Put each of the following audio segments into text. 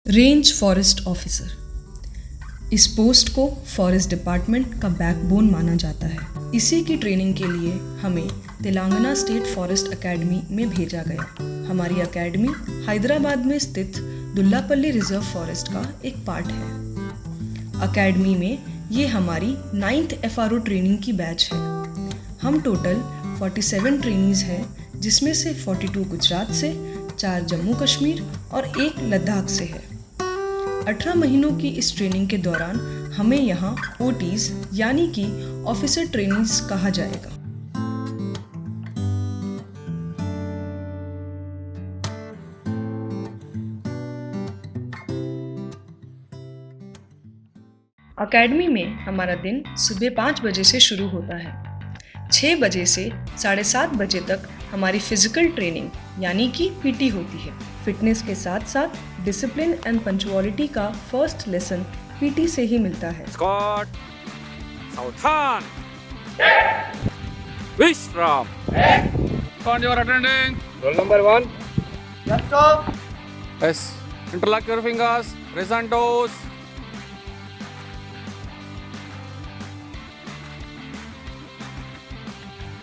Range forest officer. इस post को forest department का बैकबोन माना जाता है। इसी की ट्रेनिंग के लिए हमें तेलंगाना स्टेट फॉरेस्ट एकेडमी में भेजा गया। हमारी एकेडमी हैदराबाद में स्थित दुल्लापल्ली रिजर्व फॉरेस्ट का एक पार्ट है। एकेडमी में ये हमारी 9th FRO ट्रेनिंग की बैच है। हम टोटल 47 ट्रेनीज हैं, जिसमें से 42 गुजरात से, 4 जम्मू कश्मीर और 1 लद्दाख से है। 18 महीनों की इस ट्रेनिंग के दौरान हमें यहाँ OTs यानी कि ऑफिसर ट्रेनीज कहा जाएगा। एकेडमी में हमारा दिन सुबह 5 बजे से शुरू होता है। 6 बजे से 7:30 बजे तक हमारी फिजिकल ट्रेनिंग यानी कि PT होती है। फिटनेस के साथ साथ डिसिप्लिन एंड पंक्चुअलिटी का फर्स्ट लेसन PT से ही मिलता है। Scott, Southan, Vishram, on your attending. Roll number 1. That's all. Yes, interlock your fingers, raise and toes.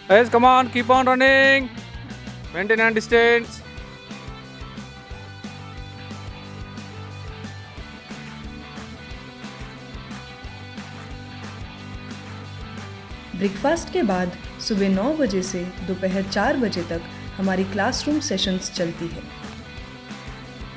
Yes, come on, keep on running. Maintain and distance. Breakfast के बाद सुबह 9 बजे से दोपहर 4 बजे तक हमारी क्लासरूम सेशंस चलती है,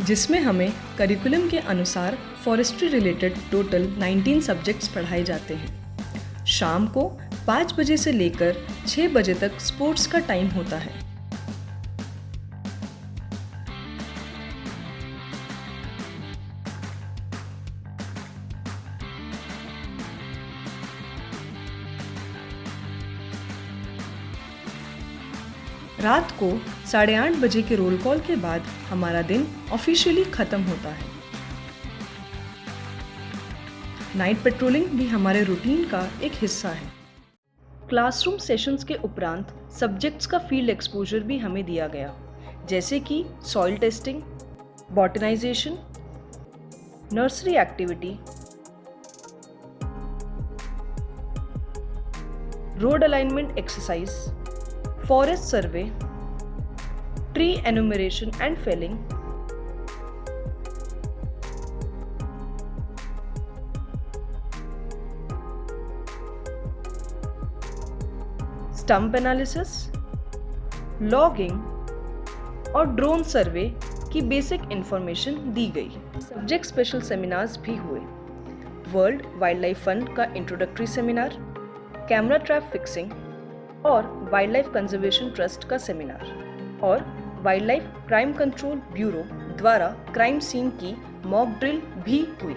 जिसमें हमें करिकुलम के अनुसार फॉरेस्ट्री रिलेटेड टोटल 19 सब्जेक्ट्स पढ़ाए जाते हैं। शाम को 5 बजे से लेकर 6 बजे तक स्पोर्ट्स का टाइम होता है। रात को 8:30 बजे के रोल कॉल के बाद हमारा दिन ऑफिशियली खत्म होता है। नाइट पेट्रोलिंग भी हमारे रूटीन का एक हिस्सा है। क्लासरूम सेशंस के उपरांत सब्जेक्ट्स का फील्ड एक्सपोजर भी हमें दिया गया, जैसे कि soil testing, botanisation, nursery activity, road alignment exercise, forest survey, tree enumeration and felling, stump analysis, logging और ड्रोन सर्वे की बेसिक इंफॉर्मेशन दी गई। सब्जेक्ट स्पेशल सेमिनार्स भी हुए। वर्ल्ड वाइल्ड लाइफ फंड का introductory seminar, camera trap fixing और wild life conservation trust का seminar और wild life crime control bureau द्वारा क्राइम सीन की मॉक ड्रिल भी हुई।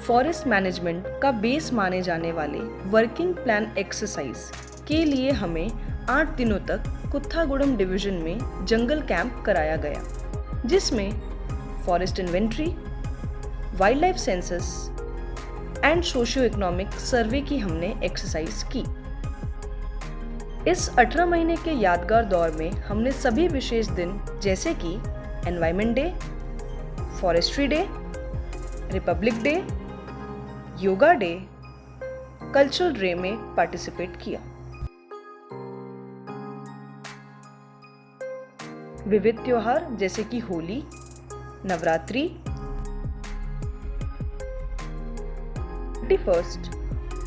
फॉरेस्ट मैनेजमेंट का बेस माने जाने वाले वर्किंग प्लान एक्सरसाइज के लिए हमें 8 दिनों तक कुत्थागुडम डिवीजन में जंगल कैंप कराया गया, जिसमें forest inventory, wild life census and socio economic survey की हमने एक्सरसाइज की। इस 18 महीने के यादगार दौर में हमने सभी विशेष दिन जैसे कि environment day, forestry day, Republic day, yoga day, cultural day में पार्टिसिपेट किया। विविध त्योहार जैसे कि होली, नवरात्रि, 31st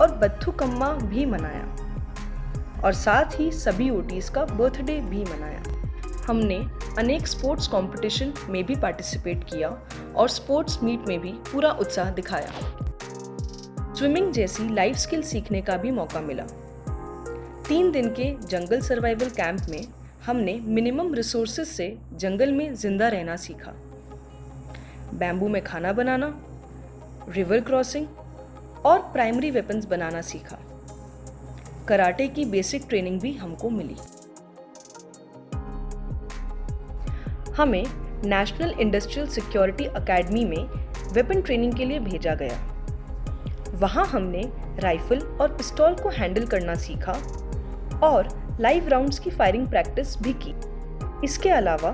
और बथुकम्मा भी मनाया और साथ ही सभी OTs का बर्थडे भी मनाया। हमने अनेक स्पोर्ट्स कंपटीशन में भी पार्टिसिपेट किया और स्पोर्ट्स मीट में भी पूरा उत्साह दिखाया। स्विमिंग जैसी लाइफ स्किल सीखने का भी मौका मिला। 3 दिन के जंगल सर्वाइवल कैंप में हमने मिनिमम रिसोर्सेज से जंगल में जिंदा रहना सीखा। बैम्बू में खाना बनाना, रिवर क्रॉसिंग और प्राइमरी वेपन्स बनाना सीखा। कराटे की बेसिक ट्रेनिंग भी हमको मिली। हमें नेशनल इंडस्ट्रियल सिक्योरिटी एकेडमी में वेपन ट्रेनिंग के लिए भेजा गया। वहां हमने राइफल और पिस्तौल को हैंडल करना सीखा और लाइव राउंड्स की फायरिंग प्रैक्टिस भी की। इसके अलावा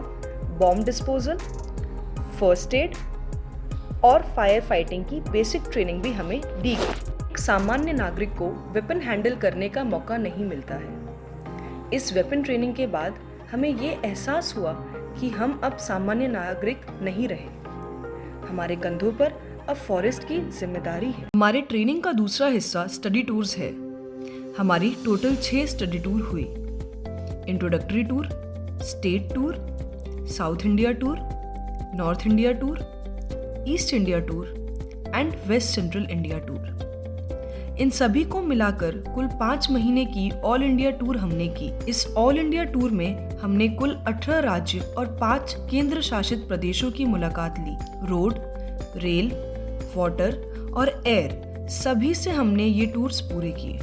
बॉम्ब डिस्पोजल, फर्स्ट एड और फायर फाइटिंग की बेसिक ट्रेनिंग भी हमें दी गई। एक सामान्य नागरिक को वेपन हैंडल करने का मौका नहीं मिलता है। इस वेपन ट्रेनिंग के बाद हमें ये एहसास हुआ कि हम अब सामान्य नागरिक नहीं रहे। हमारे कंधों पर अब फॉरेस्ट की जिम्मेदारी है। हमारे ट्रेनिंग का दूसरा हिस्सा स्टडी टूर्स है। हमारी टोटल 6 स्टडी टूर हुई। Introductory tour, state tour, south India tour, north India tour, east India tour and west central India tour. इन सभी को मिलाकर कुल 5 महीने की ऑल इंडिया टूर हमने की। इस ऑल इंडिया टूर में हमने कुल 18 राज्य और 5 केंद्र शासित प्रदेशों की मुलाकात ली। रोड, रेल, वाटर और एयर सभी से हमने ये टूर्स पूरे किए।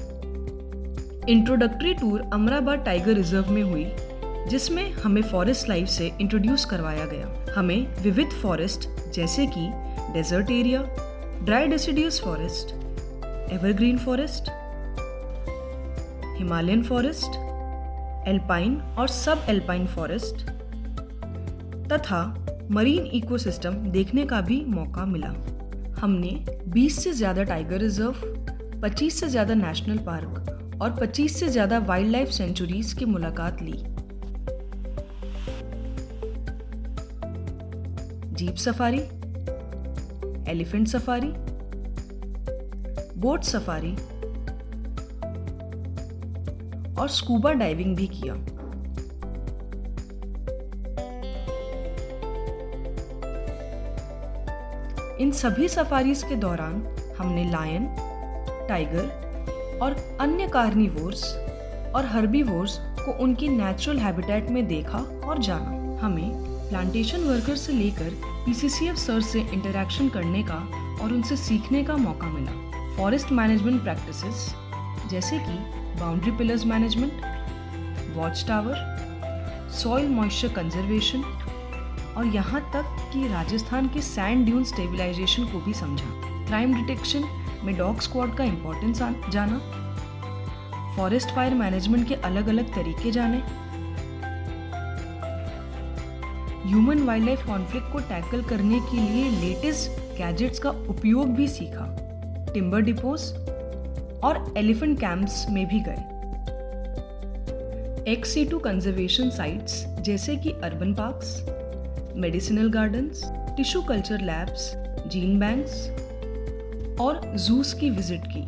Introductory tour Amrabad tiger reserve में हुई, जिसमें हमें फॉरेस्ट लाइफ से इंट्रोड्यूस करवाया गया। हमें विविध फॉरेस्ट जैसे कि desert area, dry deciduous forest, evergreen forest, Himalayan forest, alpine और सब एल्पाइन फॉरेस्ट तथा मरीन इकोसिस्टम देखने का भी मौका मिला। हमने 20 से ज़्यादा टाइगर रिजर्व, 25 से ज़्यादा नेशनल पार्क और 25 से ज़्यादा वाइल्ड लाइफ सेंचुरीज की मुलाकात ली। Jeep safari, elephant safari, boat safari और स्कूबा डाइविंग भी किया। इन सभी सफारीज के दौरान हमने लायन, टाइगर और अन्य कार्निवोर्स और हर्बीवोर्स को उनकी नेचुरल हैबिटेट में देखा और जाना। हमें प्लांटेशन वर्कर से लेकर पीसीसीएफ सर से इंटरैक्शन करने का और उनसे सीखने का मौका मिला। फॉरेस्ट मैनेजमेंट प्रैक्टिसेस जैसे कि boundary pillars management, watch tower, soil moisture conservation और यहाँ तक कि राजस्थान के सैंड ड्यून स्टेबलाइजेशन को भी समझा। क्राइम डिटेक्शन में डॉग स्क्वाड का इम्पोर्टेंस जाना, फॉरेस्ट फायर मैनेजमेंट के अलग अलग तरीके जाने, ह्यूमन वाइल्ड लाइफ कॉन्फ्लिक्ट को टैकल करने के लिए लेटेस्ट गैजेट्स का उपयोग भी सीखा। टिम्बर डिपोज और एलिफेंट कैंप्स में भी गए। एक्स-सिटू कंजर्वेशन साइट्स जैसे कि urban parks, medicinal gardens, tissue culture labs, gene banks और जूस की विजिट की।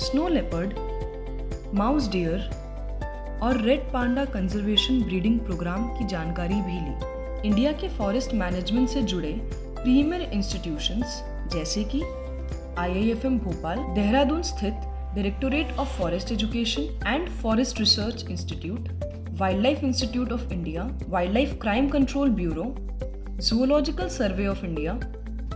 स्नो लेपर्ड, माउस डियर और red panda conservation breeding programme की जानकारी भी ली। इंडिया के फॉरेस्ट मैनेजमेंट से जुड़े प्रीमियर इंस्टीट्यूशंस जैसे कि IIFM भोपाल, देहरादून स्थित directorate of forest education and forest research institute, wild life institute of India, wild life crime control bureau, zoological survey of India,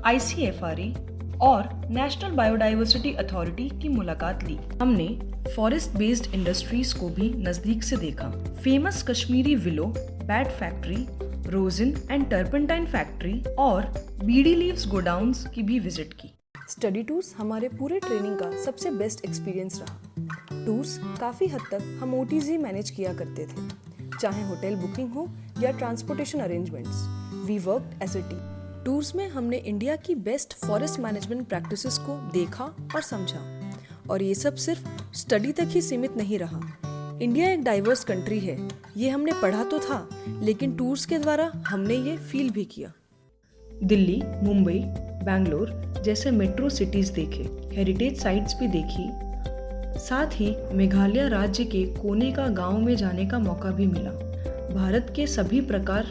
ICFRE और नेशनल बायोडाइवर्सिटी अथॉरिटी की मुलाकात ली। हमने forest based industries को भी नजदीक से देखा। Famous Kashmiri willow, bat factory, rosin and turpentine factory और बीडी लीव्स गोडाउन्स की भी विजिट की। स्टडी टूर्स हमारे पूरे ट्रेनिंग का सबसे बेस्ट एक्सपीरियंस रहा। टूर्स काफ़ी हद तक हम OTs ही मैनेज किया करते थे, चाहे होटल बुकिंग हो या transportation arrangements. We worked as a team. Tours में हमने इंडिया की बेस्ट फॉरेस्ट मैनेजमेंट प्रैक्टिसेस को देखा और समझा, और ये सब सिर्फ स्टडी तक ही सीमित नहीं रहा। इंडिया एक डाइवर्स कंट्री है, ये हमने पढ़ा तो था, लेकिन टूर्स के द्वारा हमने ये फील भी किया। दिल्ली, मुंबई, बैंगलोर जैसे मेट्रो सिटीज देखे, हेरिटेज साइट्स भी देखी, साथ ही मेघालय राज्य के कोने का गांव में जाने का मौका भी मिला। भारत के सभी प्रकार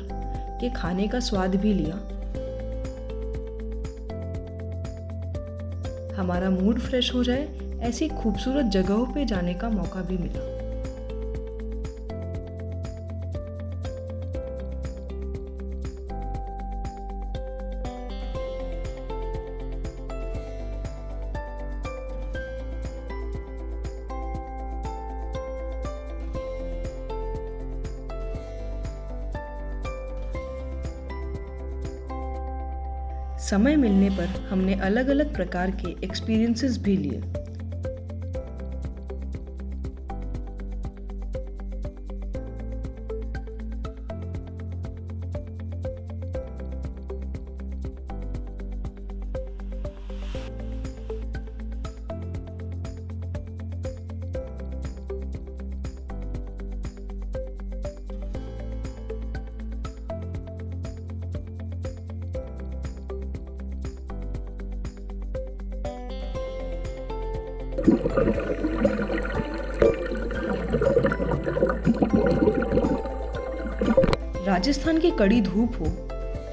के खाने का स्वाद भी लिया। हमारा मूड फ्रेश हो जाए ऐसी खूबसूरत जगहों पे जाने का मौका भी मिला। समय मिलने पर हमने अलग अलग प्रकार के एक्सपीरियंसेस भी लिए। राजस्थान की कड़ी धूप हो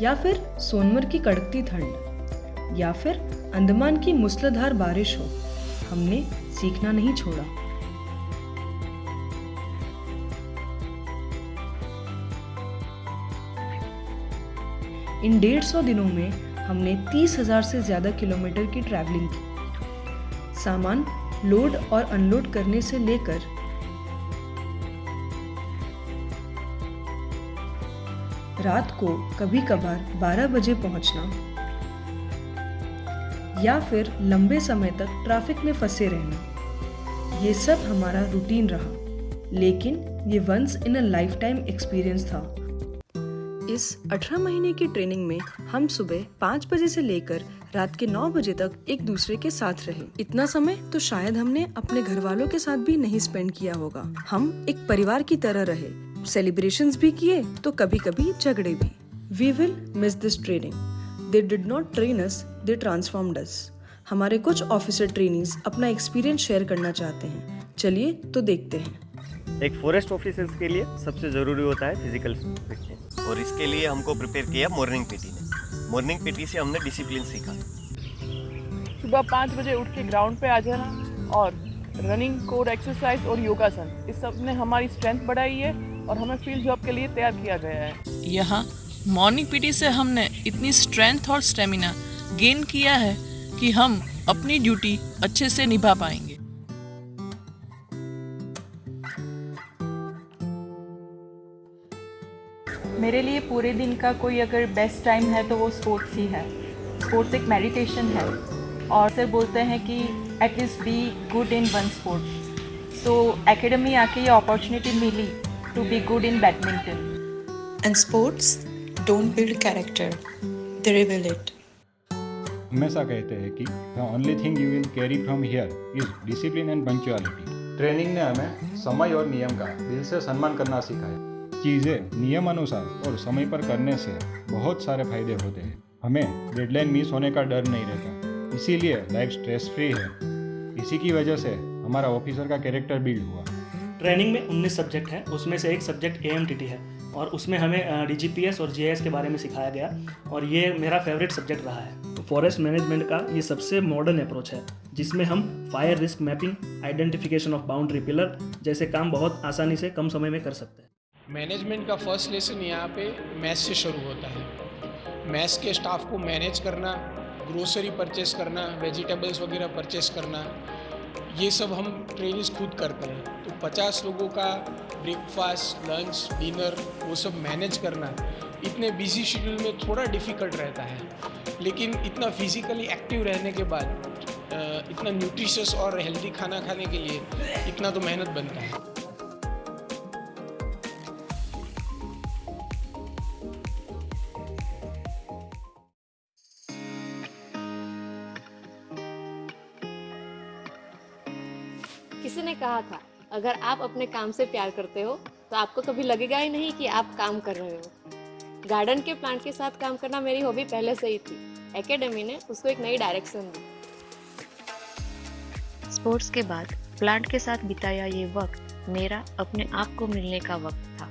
या फिर सोनमर्ग की कड़कती ठंड या फिर अंडमान की मूसलाधार बारिश हो, हमने सीखना नहीं छोड़ा। इन 150 दिनों में हमने 30,000 से ज्यादा किलोमीटर की ट्रैवलिंग की। सामान लोड और अनलोड करने से लेकर रात को कभी कभार 12 बजे पहुंचना या फिर लंबे समय तक ट्रैफिक में फंसे रहना, ये सब हमारा रूटीन रहा, लेकिन ये once in a lifetime experience था। इस 18 महीने की ट्रेनिंग में हम सुबह 5 बजे से लेकर रात के 9 बजे तक एक दूसरे के साथ रहे। इतना समय तो शायद हमने अपने घर वालों के साथ भी नहीं स्पेंड किया होगा। हम एक परिवार की तरह रहे, सेलिब्रेशंस भी किए तो कभी कभी झगड़े भी। We will miss this training. They did not train us, they transformed us. हमारे कुछ ऑफिसर ट्रेनीज अपना एक्सपीरियंस शेयर करना चाहते हैं, चलिए तो देखते हैं। एक फॉरेस्ट ऑफिसर्स के लिए सबसे ज़रूरी होता है फिजिकल फिटनेस, और इसके लिए हमको प्रिपेयर किया मॉर्निंग पीटी ने। मॉर्निंग पीटी से हमने डिसिप्लिन सीखा। सुबह 5 बजे उठ के ग्राउंड पे आ जाना और रनिंग, कोर एक्सरसाइज और योगासन, इस सब ने हमारी स्ट्रेंथ बढ़ाई है और हमें फील्ड जॉब के लिए तैयार किया गया है। यहाँ मॉर्निंग पीटी से हमने इतनी स्ट्रेंथ और स्टेमिना गेन किया है कि हम अपनी ड्यूटी अच्छे से निभा पाएंगे। मेरे लिए पूरे दिन का कोई अगर बेस्ट टाइम है तो वो स्पोर्ट्स ही है। स्पोर्ट्स एक मेडिटेशन है और सर बोलते हैं कि at least be good in one sport. So academy आके ये अपॉर्चुनिटी मिली to be good in badminton. And sports don't build character, they reveal it. हमेशा कहते हैं कि the only thing you will carry from here is discipline and punctuality. Training ने हमें समय और नियम का दिल से सम्मान करना सिखाया। चीज़ें नियमानुसार और समय पर करने से बहुत सारे फायदे होते हैं। हमें डेडलाइन मिस होने का डर नहीं रहता, इसीलिए लाइफ स्ट्रेस फ्री है। इसी की वजह से हमारा ऑफिसर का कैरेक्टर बिल्ड हुआ। ट्रेनिंग में 19 सब्जेक्ट हैं, उसमें से एक सब्जेक्ट AMTT है और उसमें हमें DGPS और GIS के बारे में सिखाया गया और ये मेरा फेवरेट सब्जेक्ट रहा है। फॉरेस्ट मैनेजमेंट का ये सबसे मॉडर्न अप्रोच है जिसमें हम fire risk mapping, identification of boundary pillar जैसे काम बहुत आसानी से कम समय में कर सकते हैं। मैनेजमेंट का फर्स्ट लेसन यहाँ पे मैथ्स से शुरू होता है। मैथ्स के स्टाफ को मैनेज करना, ग्रोसरी परचेस करना, वेजिटेबल्स वगैरह परचेस करना, ये सब हम ट्रेनिंग्स खुद करते हैं। तो 50 लोगों का ब्रेकफास्ट, लंच, डिनर वो सब मैनेज करना इतने बिजी शेड्यूल में थोड़ा डिफ़िकल्ट रहता है, लेकिन इतना फिज़िकली एक्टिव रहने के बाद इतना न्यूट्रिशियस और हेल्दी खाना खाने के लिए इतना तो मेहनत बनता है। किसी ने कहा था अगर आप अपने काम से प्यार करते हो तो आपको कभी लगेगा ही नहीं कि आप काम कर रहे हो। गार्डन के प्लांट के साथ काम करना मेरी हॉबी पहले से ही थी। एकेडमी ने उसको एक नई डायरेक्शन दी। स्पोर्ट्स के बाद प्लांट के साथ बिताया ये वक्त मेरा अपने आप को मिलने का वक्त था।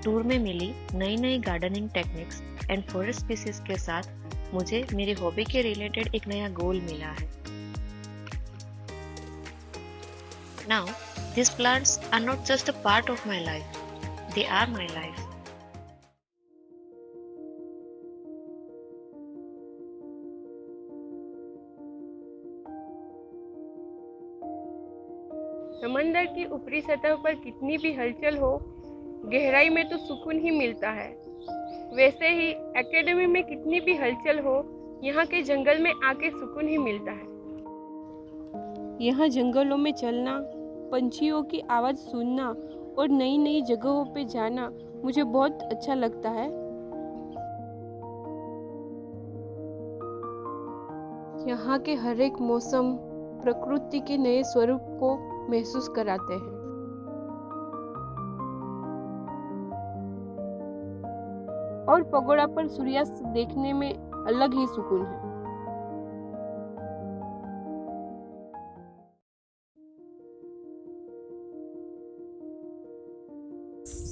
टूर में मिली नई नई gardening techniques and forest species के साथ मुझे मेरी हॉबी के रिलेटेड एक नया गोल मिला है। Now, these plants are not just a part of my life, they are my life. समंदर की ऊपरी सतह पर कितनी भी हलचल हो, गहराई में तो सुकून ही मिलता है। वैसे ही एकेडमी में कितनी भी हलचल हो, यहाँ के जंगल में आके सुकून ही मिलता है। यहाँ जंगलों में चलना, पंछियों की आवाज़ सुनना और नई नई जगहों पे जाना मुझे बहुत अच्छा लगता है। यहाँ के हर एक मौसम प्रकृति के नए स्वरूप को महसूस कराते हैं। और पगोड़ा पर सूर्यास्त देखने में अलग ही सुकून है।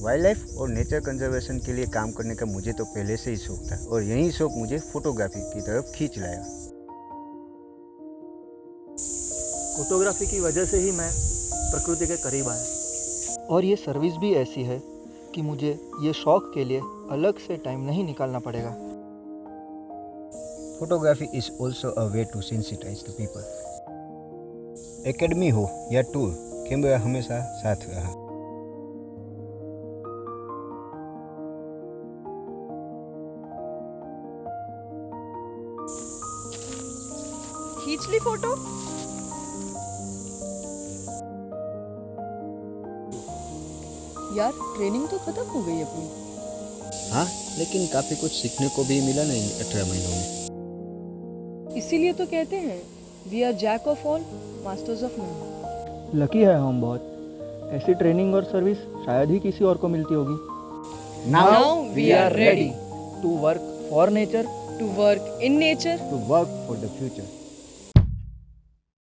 वाइल्ड लाइफ और नेचर कंजर्वेशन के लिए काम करने का मुझे तो पहले से ही शौक था और यही शौक मुझे फोटोग्राफी की तरफ खींच लाया। फोटोग्राफी की वजह से ही मैं प्रकृति के करीब आया और ये सर्विस भी ऐसी है कि मुझे ये शौक के लिए अलग से टाइम नहीं निकालना पड़ेगा। Photography is also a way to sensitize the people. Academy हो या टूर, कैमरा हमेशा साथ रहा। खींच ली फोटो? यार ट्रेनिंग तो खत्म हो गई अपनी। हाँ, लेकिन काफ़ी कुछ सीखने को भी मिला नहीं 18 महीनों में। इसीलिए तो कहते हैं we are jack of all masters of none. Lucky है हम बहुत। ऐसी ट्रेनिंग और सर्विस शायद ही किसी और को मिलती होगी। Now we are ready to work for nature, to work in nature, To work for the future.